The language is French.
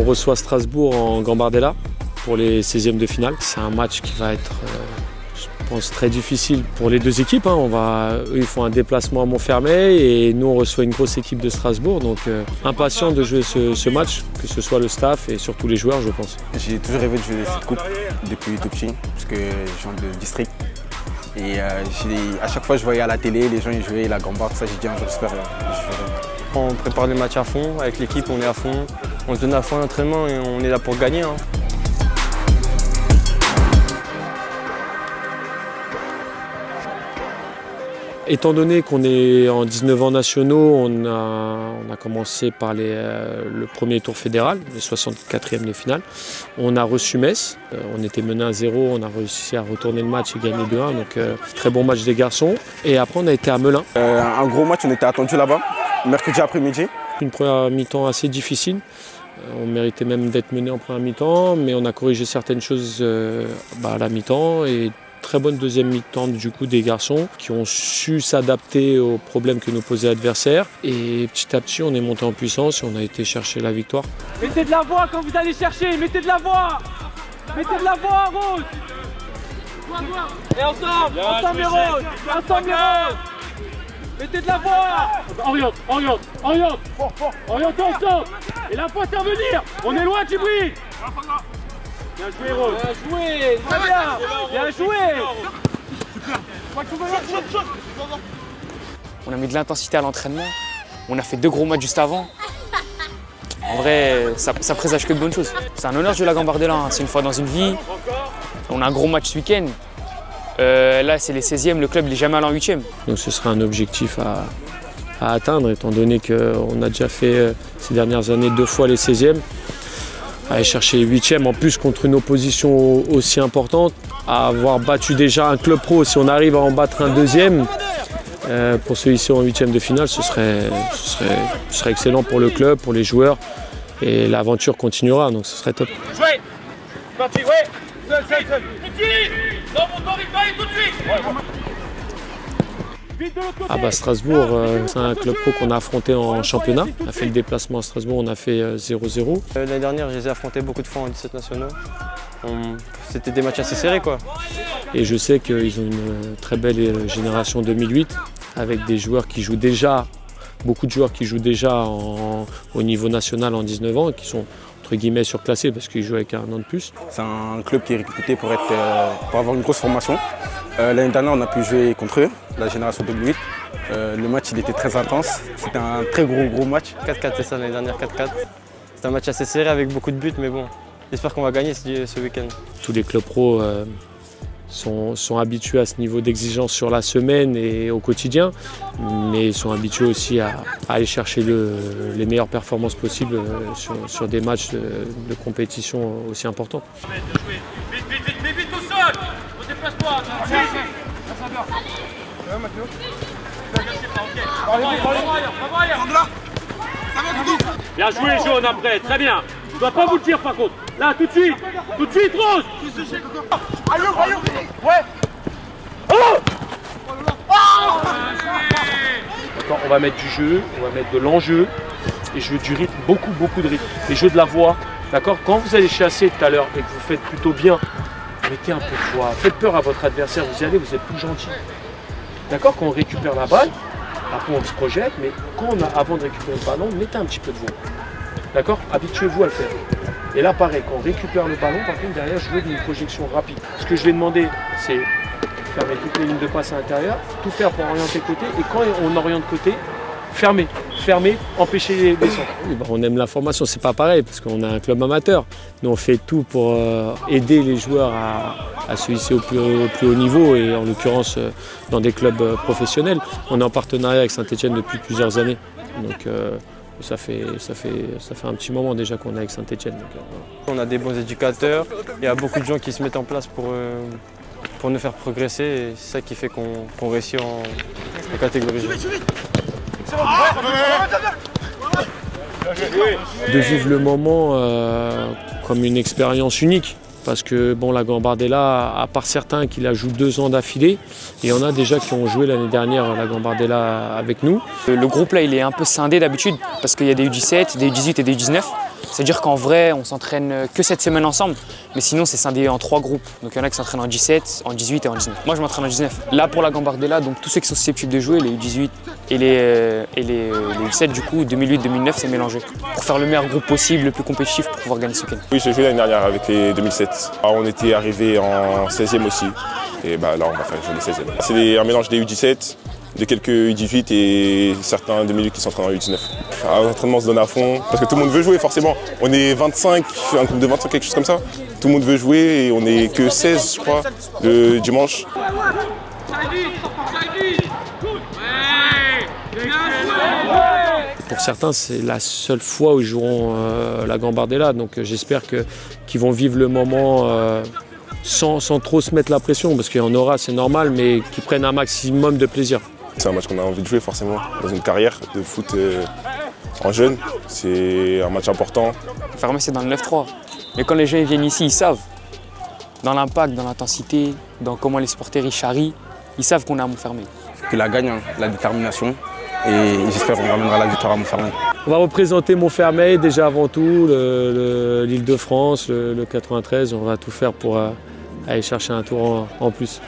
reçoit Strasbourg en Gambardella pour les 16e de finale. C'est un match qui va être, je pense, très difficile pour les deux équipes. Eux, ils font un déplacement à Montfermeil et nous, on reçoit une grosse équipe de Strasbourg. Donc, impatient de jouer ce match, que ce soit le staff et surtout les joueurs, je pense. J'ai toujours rêvé de jouer cette coupe depuis tout petit, parce que je viens de district. Et à chaque fois, je voyais à la télé, les gens ils jouaient la gambarde. Ça, j'ai dit un jour, j'espère. On prépare le match à fond, avec l'équipe, on est à fond. On se donne à fond à l'entraînement et on est là pour gagner. Étant donné qu'on est en 19 ans nationaux, on a commencé par le premier tour fédéral, le 64e de finale. On a reçu Metz, on était mené à 0, on a réussi à retourner le match et gagner 2-1, donc très bon match des garçons. Et après on a été à Melun. Un gros match, on était attendu là-bas, mercredi après-midi. Une première mi-temps assez difficile. On méritait même d'être mené en première mi-temps, mais on a corrigé certaines choses à la mi-temps. Et très bonne deuxième mi-temps du coup des garçons qui ont su s'adapter aux problèmes que nous posait l'adversaire. Et petit à petit, on est monté en puissance et on a été chercher la victoire. Mettez de la voix quand vous allez chercher, mettez de la voix. Mettez de la voix, Rose. Et ensemble les Roses, ensemble les Roses. Mettez de la voix. Oriente ensemble. Et la faute à venir. On est loin, Djibril. Bien joué, Rose. Bien joué. Très bien. Bien joué. On a mis de l'intensité à l'entraînement. On a fait 2 gros matchs juste avant. En vrai, ça présage que de bonnes choses. C'est un honneur de jouer la Gambardella. C'est une fois dans une vie. On a un gros match ce week-end. Là, c'est les 16e. Le club n'est jamais allé en 8e. Donc ce sera un objectif à atteindre, étant donné qu'on a déjà fait ces dernières années 2 fois les 16e. Aller chercher les 8e, en plus contre une opposition aussi importante, à avoir battu déjà un club pro, si on arrive à en battre un deuxième, pour se hisser en 8e de finale, ce serait excellent pour le club, pour les joueurs, et l'aventure continuera, donc ce serait top. Jouez. Parti, ouais. Seul. Tout de suite. Dans mon temps, victoire, tout de suite. Strasbourg, c'est un club pro qu'on a affronté en championnat. On a fait le déplacement à Strasbourg, on a fait 0-0. L'année dernière, je les ai affrontés beaucoup de fois en 17 nationaux. C'était des matchs assez serrés, quoi. Et je sais qu'ils ont une très belle génération 2008 avec des joueurs qui jouent déjà, beaucoup de joueurs qui jouent déjà au niveau national en 19 ans et qui sont entre guillemets surclassés parce qu'ils jouent avec un an de plus. C'est un club qui est réputé pour avoir une grosse formation. L'année dernière, on a pu jouer contre eux, la génération 2008. Le match il était très intense, c'était un très gros match. 4-4, c'est ça, l'année dernière, 4-4. C'est un match assez serré avec beaucoup de buts, mais bon, j'espère qu'on va gagner ce week-end. Tous les clubs pro sont habitués à ce niveau d'exigence sur la semaine et au quotidien, mais ils sont habitués aussi à aller chercher les meilleures performances possibles sur des matchs de compétition aussi importants. Vite au sol. On déplace pas. Bien joué, jaune après, très bien. Je dois pas vous le dire par contre. Là, tout de suite, Rose. Ouais. On va mettre du jeu, on va mettre de l'enjeu et je veux du rythme, beaucoup de rythme. Les jeux de la voix, d'accord. Quand vous allez chasser tout à l'heure et que vous faites plutôt bien, mettez un peu de voix, faites peur à votre adversaire, vous y allez, vous êtes plus gentil. D'accord, quand on récupère la balle, après on se projette, mais avant de récupérer le ballon, mettez un petit peu de voix. D'accord, habituez-vous à le faire. Et là pareil, quand on récupère le ballon, par contre derrière, jouez d'une projection rapide. Ce que je vais demander, c'est fermer toutes les lignes de passe à l'intérieur, tout faire pour orienter côté, et quand on oriente côté, fermer, empêcher les centres. Oui, on aime la formation, c'est pas pareil parce qu'on a un club amateur. Nous on fait tout pour aider les joueurs à se hisser au plus haut niveau et en l'occurrence dans des clubs professionnels. On est en partenariat avec Saint-Etienne depuis plusieurs années. Donc ça fait un petit moment déjà qu'on est avec Saint-Etienne. On a des bons éducateurs, il y a beaucoup de gens qui se mettent en place pour nous faire progresser et c'est ça qui fait qu'on réussit en catégorie jeune. De vivre le moment comme une expérience unique. Parce que la Gambardella, à part certains qui la jouent 2 ans d'affilée, il y en a déjà qui ont joué l'année dernière la Gambardella avec nous. Le groupe là, il est un peu scindé d'habitude parce qu'il y a des U17, des U18 et des U19. C'est-à-dire qu'en vrai, on s'entraîne que cette semaine ensemble, mais sinon c'est scindé en 3 groupes. Donc il y en a qui s'entraînent en 17, en 18 et en 19. Moi je m'entraîne en 19. Là pour la Gambardella, donc tous ceux qui sont susceptibles de jouer, les U18 et les U7 du coup, 2008-2009 c'est mélangé. Pour faire le meilleur groupe possible, le plus compétitif pour pouvoir gagner ce week-end. Oui, j'ai joué l'année dernière avec les 2007. Alors, on était arrivé en 16e aussi. Et bah, là on va faire jouer les 16e. C'est un mélange des U17, de quelques U18 et certains 2008 qui s'entraînent en U19. L'entraînement se donne à fond parce que tout le monde veut jouer forcément. On est 25, un groupe de 25, quelque chose comme ça. Tout le monde veut jouer et on n'est que 16 je crois le dimanche. Pour certains, c'est la seule fois où ils joueront la Gambardella, donc j'espère qu'ils vont vivre le moment sans trop se mettre la pression, parce qu'il y en aura, c'est normal, mais qu'ils prennent un maximum de plaisir. C'est un match qu'on a envie de jouer forcément dans une carrière de foot en jeune. C'est un match important. Montfermeil c'est dans le 9-3, mais quand les gens viennent ici, ils savent. Dans l'impact, dans l'intensité, dans comment les supporters ils charrient, ils savent qu'on est à Montfermeil. Que la gagne, hein, la détermination, et j'espère qu'on ramènera la victoire à Montfermeil. On va représenter Montfermeil déjà avant tout, l'Île-de-France, le 93, on va tout faire pour aller chercher un tour en plus.